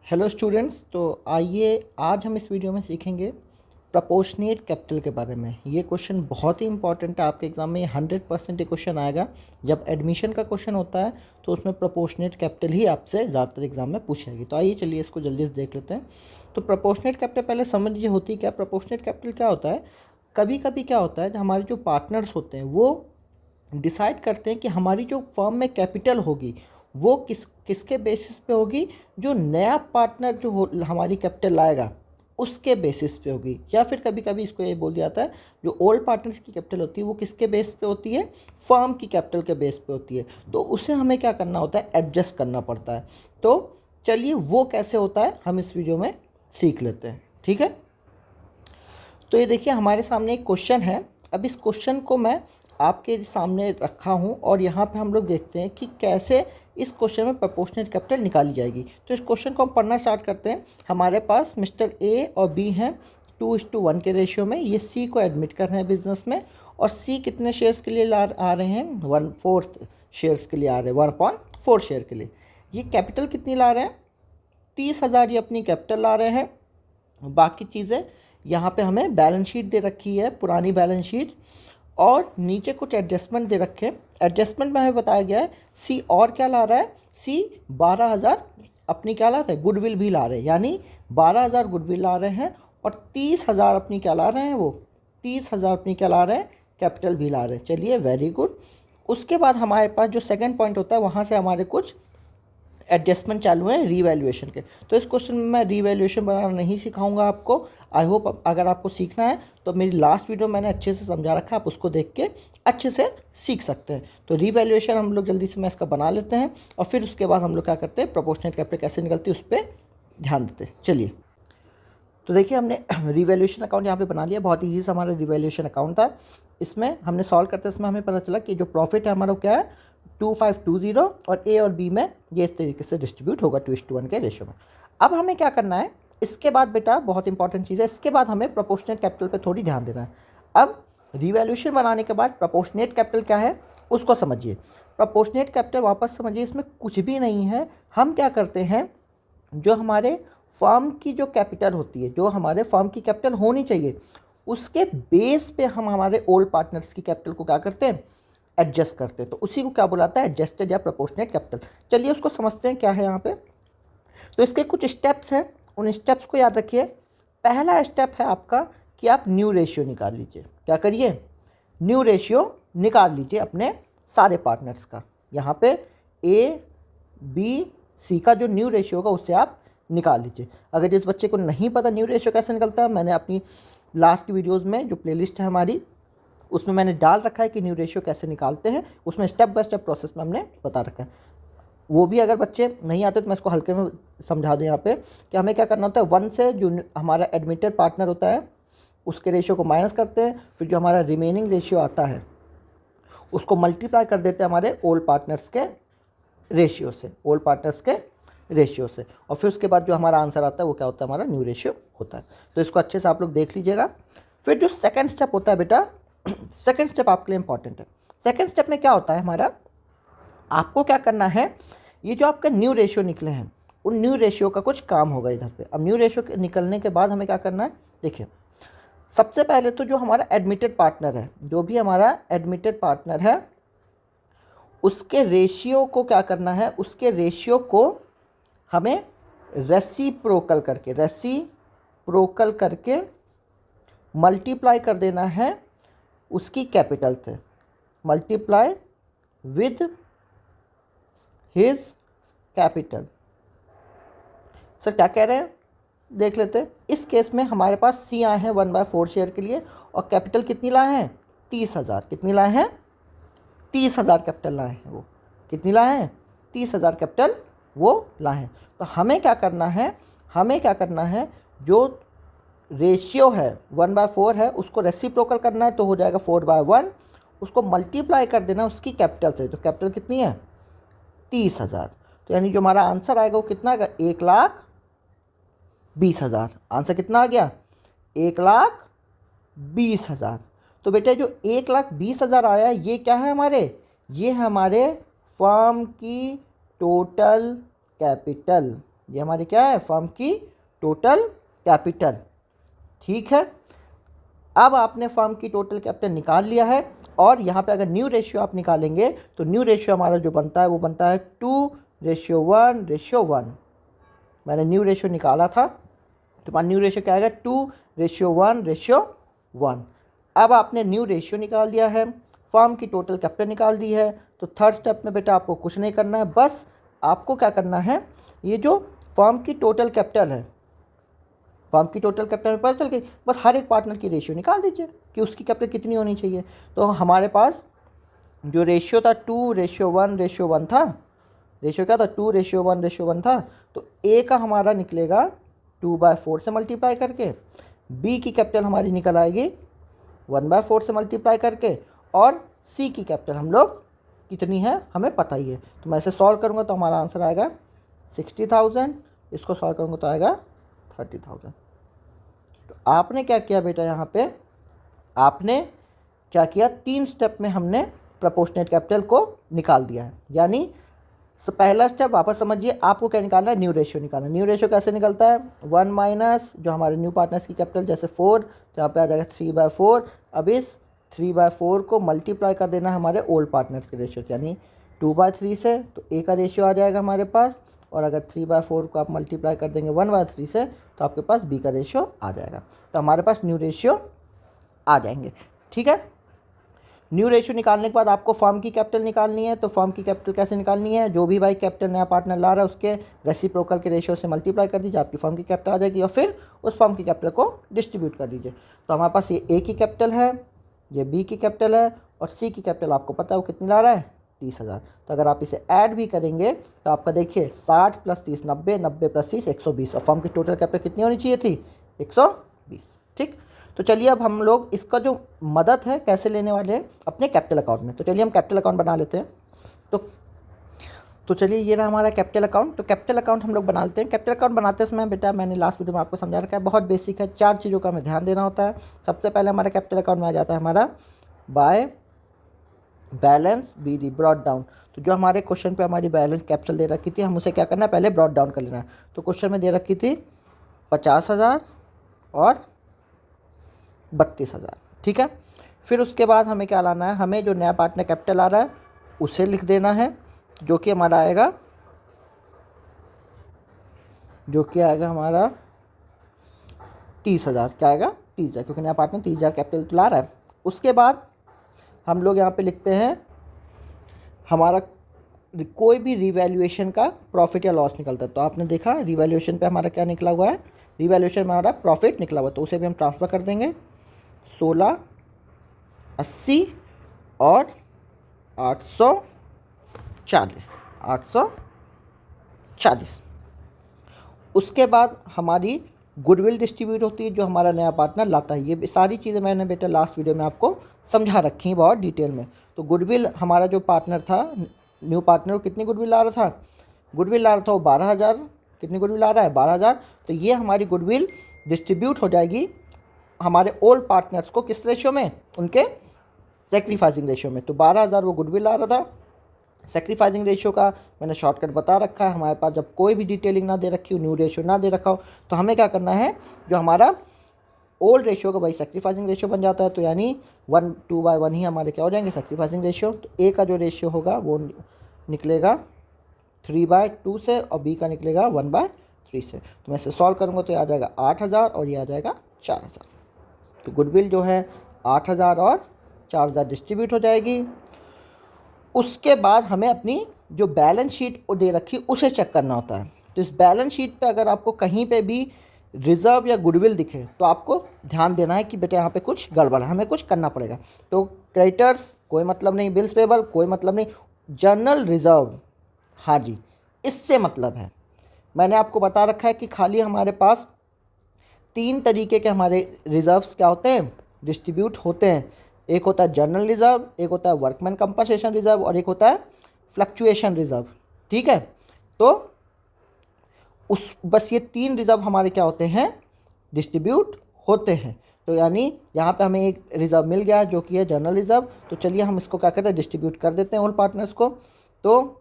Hello students, तो आइए आज हम इस वीडियो में सीखेंगे प्रपोर्शनेट कैपिटल के बारे में। ये क्वेश्चन बहुत ही इंपॉर्टेंट है, आपके एग्जाम में 100% ये क्वेश्चन आएगा। जब एडमिशन का क्वेश्चन होता है तो उसमें प्रपोर्शनेट कैपिटल ही आपसे ज़्यादातर एग्जाम में पूछेगी। तो आइए चलिए इसको जल्दी से देख लेते हैं। तो प्रपोर्शनेट कैपिटल पहले समझ लीजिए होती क्या। प्रपोर्शनेट कैपिटल क्या होता है, कभी कभी क्या होता है, हमारे जो पार्टनर्स होते हैं वो डिसाइड करते हैं कि हमारी जो फर्म में कैपिटल होगी वो किसके बेसिस पे होगी, जो नया पार्टनर जो हमारी कैपिटल लाएगा उसके बेसिस पे होगी। या फिर कभी कभी इसको ये बोल दिया जाता है जो ओल्ड पार्टनर्स की कैपिटल होती है वो किसके बेस पे होती है, फर्म की कैपिटल के बेस पे होती है। तो उसे हमें क्या करना होता है, एडजस्ट करना पड़ता है। तो चलिए वो कैसे होता है हम इस वीडियो में सीख लेते हैं, ठीक है। तो ये देखिए हमारे सामने एक क्वेश्चन है। अब इस क्वेश्चन को मैं आपके सामने रखा हूँ और यहाँ पे हम लोग देखते हैं कि कैसे इस क्वेश्चन में प्रपोर्शनेट कैपिटल निकाली जाएगी। तो इस क्वेश्चन को हम पढ़ना स्टार्ट करते हैं। हमारे पास मिस्टर ए और बी हैं 2:1 के रेशियो में। ये सी को एडमिट कर रहे हैं बिजनेस में, और सी कितने शेयर्स के लिए आ रहे हैं, 1/4 शेयर्स के लिए आ रहे हैं, 1/4 शेयर के लिए। ये कैपिटल कितनी ला रहे हैं, 30,000 ये अपनी कैपिटल ला रहे हैं। बाकी चीज़ें यहाँ पे हमें बैलेंस शीट दे रखी है, पुरानी बैलेंस शीट, और नीचे कुछ एडजस्टमेंट दे रखे हैं। एडजस्टमेंट में हमें बताया गया है सी और क्या ला रहा है, सी 12,000 अपनी क्या ला रहे हैं, गुडविल भी ला रहे हैं, यानी 12,000 गुडविल ला रहे हैं, और 30,000 अपनी क्या ला रहे हैं, वो 30,000 अपनी क्या ला रहे हैं, कैपिटल भी ला रहे हैं। चलिए वेरी गुड। उसके बाद हमारे पास जो सेकंड पॉइंट होता है वहाँ से हमारे कुछ एडजस्टमेंट चालू है रीवैल्यूएशन के। तो इस क्वेश्चन में मैं रीवैल्यूएशन बनाना नहीं सिखाऊंगा आपको। आई होप अगर आपको सीखना है तो मेरी लास्ट वीडियो मैंने अच्छे से समझा रखा है, आप उसको देख के अच्छे से सीख सकते हैं। तो रीवैल्यूएशन हम लोग जल्दी से मैं इसका बना लेते हैं, और फिर उसके बाद हम लोग क्या करते हैं, प्रोपोर्शनेट कैपिटल कैसे निकलती है उस पर ध्यान देते हैं। चलिए तो देखिए हमने रिवैल्यूएशन अकाउंट यहाँ पे बना लिया। बहुत ईजी से हमारा रिवैल्यूएशन अकाउंट था। इसमें हमने सॉल्व करते इसमें हमें पता चला कि जो प्रॉफिट है हमारा क्या है, 2520, और ए और बी में ये इस तरीके से डिस्ट्रीब्यूट होगा 2:1 के रेशियो में। अब हमें क्या करना है, इसके बाद बेटा बहुत इंपॉर्टेंट चीज़ है, इसके बाद हमें प्रोपोर्शनेट कैपिटल पर थोड़ी ध्यान देना है। अब रिवैल्यूएशन बनाने के बाद प्रोपोर्शनेट कैपिटल क्या है उसको समझिए। प्रोपोर्शनेट कैपिटल वापस समझिए, इसमें कुछ भी नहीं है। हम क्या करते हैं, जो हमारे फर्म की जो कैपिटल होती है, जो हमारे फर्म की कैपिटल होनी चाहिए, उसके बेस पे हम हमारे ओल्ड पार्टनर्स की कैपिटल को क्या करते हैं, एडजस्ट करते हैं। तो उसी को क्या बुलाता है, एडजस्टेड या प्रोपोर्शनेट कैपिटल। चलिए उसको समझते हैं क्या है यहाँ पे। तो इसके कुछ स्टेप्स हैं, उन स्टेप्स को याद रखिए। पहला स्टेप है आपका कि आप न्यू रेशियो निकाल लीजिए। क्या करिए, न्यू रेशियो निकाल लीजिए अपने सारे पार्टनर्स का। यहाँ पे ए बी सी का जो न्यू रेशियो होगा उससे आप निकाल लीजिए। अगर जिस बच्चे को नहीं पता न्यू रेशियो कैसे निकलता है, मैंने अपनी लास्ट की वीडियोस में जो प्लेलिस्ट है हमारी उसमें मैंने डाल रखा है कि न्यू रेशियो कैसे निकालते हैं। उसमें स्टेप बाय स्टेप प्रोसेस में हमने बता रखा है। वो भी अगर बच्चे नहीं आते तो मैं इसको हल्के में समझा दूँ यहाँ पे कि हमें क्या करना होता है, 1 से जो हमारा एडमिटेड पार्टनर होता है उसके रेशियो को माइनस करते हैं, फिर जो हमारा रिमेनिंग रेशियो आता है उसको मल्टीप्लाई कर देते हैं हमारे ओल्ड पार्टनर्स के रेशियो से, ओल्ड पार्टनर्स के रेशियो से, और फिर उसके बाद जो हमारा आंसर आता है वो क्या होता है, हमारा न्यू रेशियो होता है। तो इसको अच्छे से आप लोग देख लीजिएगा। फिर जो सेकंड स्टेप होता है बेटा, सेकंड स्टेप आपके लिए इंपॉर्टेंट है। सेकंड स्टेप में क्या होता है हमारा, आपको क्या करना है, ये जो आपका न्यू रेशियो निकले हैं उन न्यू रेशियो का कुछ काम होगा इधर पे। अब न्यू रेशियो निकलने के बाद हमें क्या करना है, देखिए सबसे पहले तो जो हमारा एडमिटेड पार्टनर है, जो भी हमारा एडमिटेड पार्टनर है उसके रेशियो को क्या करना है, उसके रेशियो को हमें रेसिप्रोकल करके मल्टीप्लाई कर देना है उसकी कैपिटल से, multiply with his capital. Sir क्या कह रहे हैं, देख लेते हैं। इस केस में हमारे पास सी आए हैं 1/4 शेयर के लिए, और कैपिटल कितनी लाए हैं, 30,000। कितनी लाए हैं, 30,000 कैपिटल लाए हैं। वो कितनी लाए हैं, 30,000 कैपिटल वो लाए हैं। तो हमें क्या करना है, जो रेशियो है 1/4 है उसको रेसिप्रोकल करना है, तो हो जाएगा 4/1, उसको मल्टीप्लाई कर देना उसकी कैपिटल से। तो कैपिटल कितनी है, 30,000। तो यानी जो हमारा आंसर आएगा वो कितना आएगा, 1,20,000। आंसर कितना आ गया, 1,20,000। तो बेटे जो 1,20,000 आया ये क्या है हमारे, ये है हमारे फर्म की टोटल कैपिटल। ये हमारी क्या है, फर्म की टोटल कैपिटल। ठीक है, अब आपने फर्म की टोटल कैपिटल निकाल लिया है और यहाँ पे अगर न्यू रेशियो आप निकालेंगे तो न्यू रेशियो हमारा जो बनता है वो बनता है 2:1:1। मैंने न्यू रेशियो निकाला था, तो हमारा न्यू रेशियो क्या आएगा, 2:1:1। अब आपने न्यू रेशियो निकाल दिया है, फर्म की टोटल कैपिटल निकाल दी है, तो थर्ड स्टेप में बेटा आपको कुछ नहीं करना है, बस आपको क्या करना है, ये जो फर्म की टोटल कैपिटल है, फर्म की टोटल कैपिटल में पता चल गई, बस हर एक पार्टनर की रेशियो निकाल दीजिए कि उसकी कैपिटल कितनी होनी चाहिए। तो हमारे पास जो रेशियो था 2:1:1 था, रेशियो क्या था, 2:1:1 था, तो ए का हमारा निकलेगा 2/4 से मल्टीप्लाई करके, बी की कैपिटल हमारी निकल आएगी 1/4 से मल्टीप्लाई करके, और सी की कैपिटल हम लोग कितनी है हमें पता ही है। तो मैं इसे सॉल्व करूँगा तो हमारा आंसर आएगा 60,000, इसको सॉल्व करूँगा तो आएगा 30,000। तो आपने क्या किया बेटा, यहाँ पे आपने क्या किया, 3 स्टेप में हमने प्रोपोर्शनेट कैपिटल को निकाल दिया है। यानी पहला स्टेप वापस समझिए, आपको क्या निकालना है, न्यू रेशियो निकालना है। न्यू रेशियो कैसे निकलता है, 1 माइनस जो हमारे न्यू पार्टनर्स की कैपिटल जैसे 4, जहाँ पे आ जाएगा 3/4। अब इस 3/4 को मल्टीप्लाई कर देना है हमारे ओल्ड पार्टनर्स के रेशियो, यानी 2/3 से, तो ए का रेशियो आ जाएगा हमारे पास, और अगर 3/4 को आप मल्टीप्लाई कर देंगे 1/3 से तो आपके पास बी का रेशियो आ जाएगा। तो हमारे पास न्यू रेशियो आ जाएंगे। ठीक है, न्यू रेशियो निकालने के बाद आपको फर्म की कैपिटल निकालनी है। तो फर्म की कैपिटल कैसे निकालनी है, जो भी भाई कैपिटल नया पार्टनर ला रहा है उसके रेसिप्रोकल के रेशियो से मल्टीप्लाई कर दीजिए, आपकी फर्म की कैपिटल आ जाएगी, और फिर उस फर्म की कैपिटल को डिस्ट्रीब्यूट कर दीजिए। तो हमारे पास ये ए की कैपिटल है, ये बी की कैपिटल है, और सी की कैपिटल आपको पता है वो कितनी ला रहा है, 30,000। तो अगर आप इसे ऐड भी करेंगे तो आपका देखिए 60 + 30 90, 90 + 30 120, और फर्म की टोटल कैपिटल कितनी होनी चाहिए थी, 120। ठीक, तो चलिए अब हम लोग इसका जो मदद है कैसे लेने वाले हैं अपने कैपिटल अकाउंट में। तो चलिए हम कैपिटल अकाउंट बना लेते हैं। तो चलिए ये रहा हमारा कैपिटल अकाउंट। तो कैपिटल अकाउंट हम लोग बना लेते हैं। कैपिटल अकाउंट बनाते समय बेटा मैंने लास्ट वीडियो में आपको समझा रखा है, बहुत बेसिक है, 4 चीज़ों का हमें ध्यान देना होता है। सबसे पहले हमारा कैपिटल अकाउंट में आ जाता है हमारा by balance BD, brought down. तो जो हमारे क्वेश्चन पे हमारी बैलेंस कैपिटल दे रखी थी, हम उसे क्या करना है, पहले ब्रॉड डाउन कर लेना है। तो क्वेश्चन में दे रखी थी 50,000 और 32,000। ठीक है, फिर उसके बाद हमें क्या लाना है, हमें जो नया पार्टनर कैपिटल आ रहा है उसे लिख देना है, जो कि हमारा आएगा, हमारा 30,000। क्या आएगा, 30,000, क्योंकि नया पार्टनर 30,000 कैपिटल तो ला रहा है। उसके बाद हम लोग यहाँ पे लिखते हैं हमारा कोई भी रिवैल्यूएशन का प्रॉफिट या लॉस निकलता है। तो आपने देखा रिवैल्यूएशन पे हमारा क्या निकला हुआ है, रिवैल्यूएशन में हमारा प्रॉफिट निकला हुआ है, तो उसे भी हम ट्रांसफ़र कर देंगे 16, 80 और 840। उसके बाद हमारी गुडविल डिस्ट्रीब्यूट होती है, जो हमारा नया पार्टनर लाता है। ये सारी चीज़ें मैंने बेटा लास्ट वीडियो में आपको समझा रखी हैं बहुत डिटेल में। तो गुडविल हमारा जो पार्टनर था, न्यू पार्टनर, वो कितनी गुडविल ला रहा था, वो 12,000। कितनी गुडविल ला रहा है, 12,000। तो ये हमारी गुडविल डिस्ट्रीब्यूट हो जाएगी हमारे ओल्ड पार्टनर्स को किस रेशियो में, उनके सेक्रीफाइसिंग रेशियो में। तो 12,000 वो गुडविल ला रहा था। सेक्रीफाइसिंग रेशियो का मैंने शॉर्टकट बता रखा है। हमारे पास जब कोई भी डिटेलिंग ना दे रखी हो, न्यू रेशियो ना दे रखा हो, तो हमें क्या करना है, जो हमारा ओल्ड रेशियो का भाई सेक्रीफाइसिंग रेशियो बन जाता है। तो यानी 1:2/1 ही हमारे क्या हो जाएंगे, सेक्रीफाइसिंग रेशियो। तो ए का जो रेशियो होगा वो निकलेगा 3/2 से, और बी का निकलेगा 1/3 से। तो मैं इसे सॉल्व करूँगा तो ये आ जाएगा 8,000 और ये आ जाएगा 4,000। तो गुडविल जो है 8,000 और 4,000 डिस्ट्रीब्यूट हो जाएगी। उसके बाद हमें अपनी जो बैलेंस शीट दे रखी उसे चेक करना होता है। तो इस बैलेंस शीट पे अगर आपको कहीं पे भी रिजर्व या गुडविल दिखे तो आपको ध्यान देना है कि बेटा यहाँ पे कुछ गड़बड़ है, हमें कुछ करना पड़ेगा। तो क्रेडिटर्स कोई मतलब नहीं, बिल्स पेबल कोई मतलब नहीं, जर्नल रिजर्व हाँ जी इससे मतलब है। मैंने आपको बता रखा है कि खाली हमारे पास 3 तरीके के हमारे रिजर्व्स क्या होते हैं, डिस्ट्रीब्यूट होते हैं। एक होता है जनरल रिजर्व, एक होता है वर्कमैन कंपनसेशन रिजर्व, और एक होता है फ्लक्चुएशन रिजर्व। ठीक है, तो बस ये 3 रिजर्व हमारे क्या होते हैं, डिस्ट्रीब्यूट होते हैं। तो यानी यहाँ पे हमें एक रिजर्व मिल गया जो कि है जनरल रिजर्व। तो चलिए हम इसको क्या करते हैं, डिस्ट्रीब्यूट कर देते हैं ऑल पार्टनर्स को। तो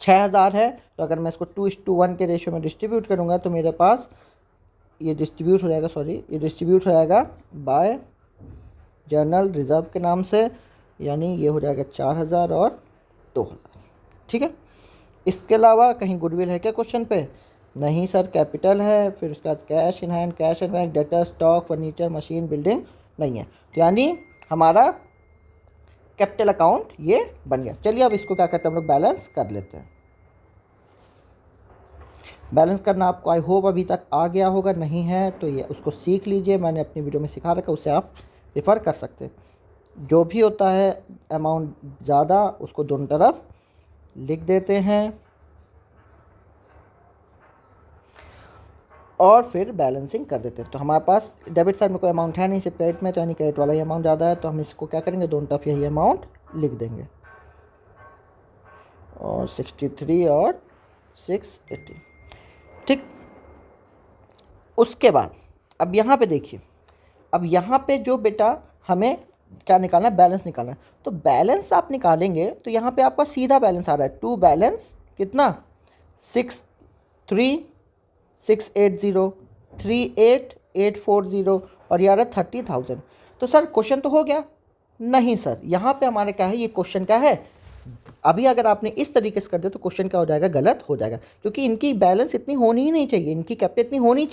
6000 है, तो अगर मैं इसको 2:1 के रेशियो में डिस्ट्रीब्यूट करूँगा तो मेरे पास ये डिस्ट्रीब्यूट हो जाएगा, ये डिस्ट्रीब्यूट हो जाएगा बाय जनरल रिज़र्व के नाम से, यानी ये हो जाएगा 4000 और 2000। ठीक है। इसके अलावा कहीं गुडविल है क्या क्वेश्चन पे? नहीं सर, कैपिटल है, फिर उसके बाद cash in hand, cash in bank, debtor, stock, furniture, machine, building नहीं है, तो यानी हमारा कैपिटल अकाउंट ये बन गया। चलिए अब इसको क्या करते हैं हम लोग, बैलेंस कर लेते हैं। बैलेंस करना आपको आई होप अभी तक आ गया होगा, नहीं है तो ये उसको सीख लीजिए, मैंने अपनी वीडियो में सिखा रखा है, उसे आप रेफ़र कर सकते हैं। जो भी होता है अमाउंट ज़्यादा उसको दोनों तरफ लिख देते हैं और फिर बैलेंसिंग कर देते हैं। तो हमारे पास डेबिट साइड में कोई अमाउंट है नहीं, सिर्फ क्रेडिट में, तो यानी क्रेडिट वाला ही अमाउंट ज़्यादा है, तो हम इसको क्या करेंगे, दोनों तरफ यही अमाउंट लिख देंगे। और 63 और 680। ठीक। उसके बाद अब यहाँ पे देखिए, अब यहाँ पे जो बेटा हमें क्या निकालना है, बैलेंस निकालना है। तो बैलेंस आप निकालेंगे तो यहाँ पे आपका सीधा बैलेंस आ रहा है, टू बैलेंस कितना 63680 38840 और ये आ रहा है 30,000। तो सर क्वेश्चन तो हो गया? नहीं सर, यहाँ पे हमारे क्या है, ये क्वेश्चन क्या है, अभी अगर आपने इस तरीके से कर दिया तो क्वेश्चन क्या हो जाएगा, गलत हो जाएगा, क्योंकि इनकी बैलेंस इतनी होनी ही नहीं चाहिए, इनकी कैपिटल इतनी होनी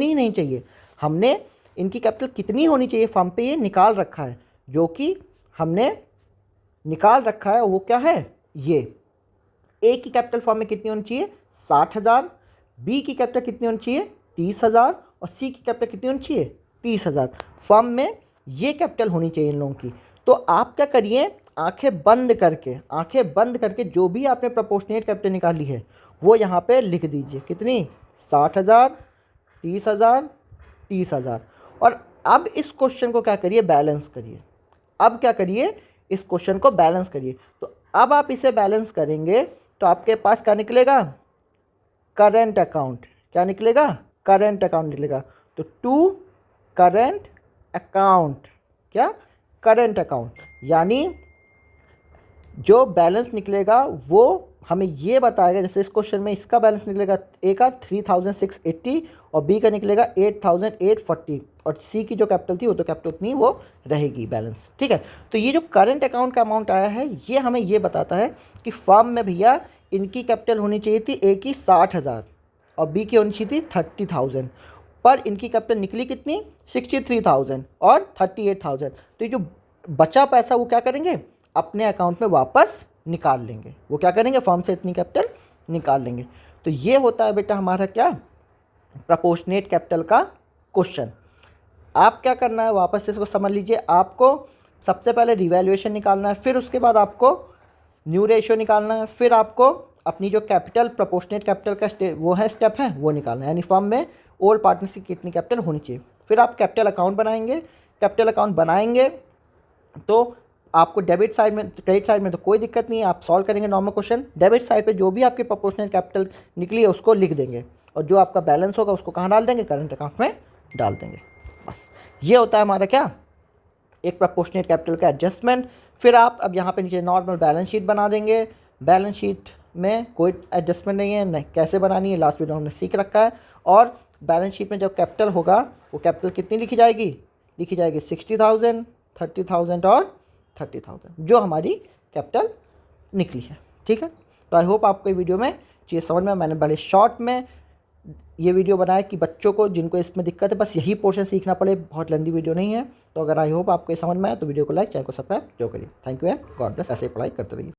ही नहीं चाहिए। हमने इनकी कैपिटल कितनी होनी चाहिए फॉर्म पे ये निकाल रखा है, जो कि हमने निकाल रखा है वो क्या है, ये ए की कैपिटल फॉर्म में कितनी होनी चाहिए 60,000, बी की कैपिटल कितनी होनी चाहिए 30,000 और सी की कैपिटल कितनी होनी चाहिए 30,000। फॉर्म में ये कैपिटल होनी चाहिए इन लोगों की। तो आप क्या करिए, आंखें बंद करके जो भी आपने प्रोपोर्शनेट कैपिटल निकाली है वो यहाँ पे लिख दीजिए, कितनी 60,000 30,000 30,000। और अब इस क्वेश्चन को क्या करिए, बैलेंस करिए। अब क्या करिए, इस क्वेश्चन को बैलेंस करिए। तो अब आप इसे बैलेंस करेंगे तो आपके पास क्या निकलेगा, करंट अकाउंट। क्या निकलेगा, करंट अकाउंट निकलेगा। तो टू करंट अकाउंट, क्या करंट अकाउंट, यानी जो बैलेंस निकलेगा वो हमें ये बताएगा, जैसे इस क्वेश्चन में इसका बैलेंस निकलेगा, ए का 3680 और बी का निकलेगा 8840 और सी की जो कैपिटल थी वो तो कैपिटल उतनी वो रहेगी बैलेंस। ठीक है। तो ये जो करंट अकाउंट का अमाउंट आया है ये हमें ये बताता है कि फर्म में भैया इनकी कैपिटल होनी चाहिए थी ए की 60,000 और बी की होनी चाहिए थी 30,000, पर इनकी कैपिटल निकली कितनी 63,000 और 38,000। तो ये जो बचा पैसा वो क्या करेंगे, अपने अकाउंट में वापस निकाल लेंगे। वो क्या करेंगे, फर्म से इतनी कैपिटल निकाल लेंगे। तो ये होता है बेटा हमारा क्या, प्रोपोर्शनेट कैपिटल का क्वेश्चन। आप क्या करना है, वापस से इसको समझ लीजिए। आपको सबसे पहले रिवैल्यूएशन निकालना है, फिर उसके बाद आपको न्यू रेशियो निकालना है, फिर आपको अपनी जो कैपिटल प्रोपोर्शनेट कैपिटल का वो है स्टेप है वो निकालना है, यानी फर्म में ओल्ड पार्टनर्स की कितनी कैपिटल होनी चाहिए। फिर आप कैपिटल अकाउंट बनाएंगे। कैपिटल अकाउंट बनाएंगे तो आपको डेबिट साइड में, क्रेडिट साइड में तो कोई दिक्कत नहीं है, आप सॉल्व करेंगे नॉर्मल क्वेश्चन। डेबिट साइड पे जो भी आपकी प्रोपोर्शनल कैपिटल निकली है उसको लिख देंगे और जो आपका बैलेंस होगा उसको कहाँ डाल देंगे, करंट अकाउंट में डाल देंगे। बस ये होता है हमारा क्या, एक प्रोपोर्शनेट कैपिटल का एडजस्टमेंट। फिर आप अब यहाँ पे नीचे नॉर्मल बैलेंस शीट बना देंगे। बैलेंस शीट में कोई एडजस्टमेंट नहीं है, नहीं कैसे बनानी है लास्ट वीडियो हमने सीख रखा है। और बैलेंस शीट में जो कैपिटल होगा वो कैपिटल कितनी लिखी जाएगी, 60,000 30,000 और 30,000 जो हमारी कैपिटल निकली है। ठीक है। तो आई होप आपको ये वीडियो में चीज़ समझ में, मैंने बड़े शॉर्ट में ये वीडियो बनाया कि बच्चों को जिनको इसमें दिक्कत है बस यही पोर्शन सीखना पड़े, बहुत लंबी वीडियो नहीं है। तो अगर आई होप आपको ये समझ में आए तो वीडियो को लाइक, चैनल को सब्सक्राइब जो करिए। Thank you and God bless. ऐसे ही पढ़ाई करते रहिए।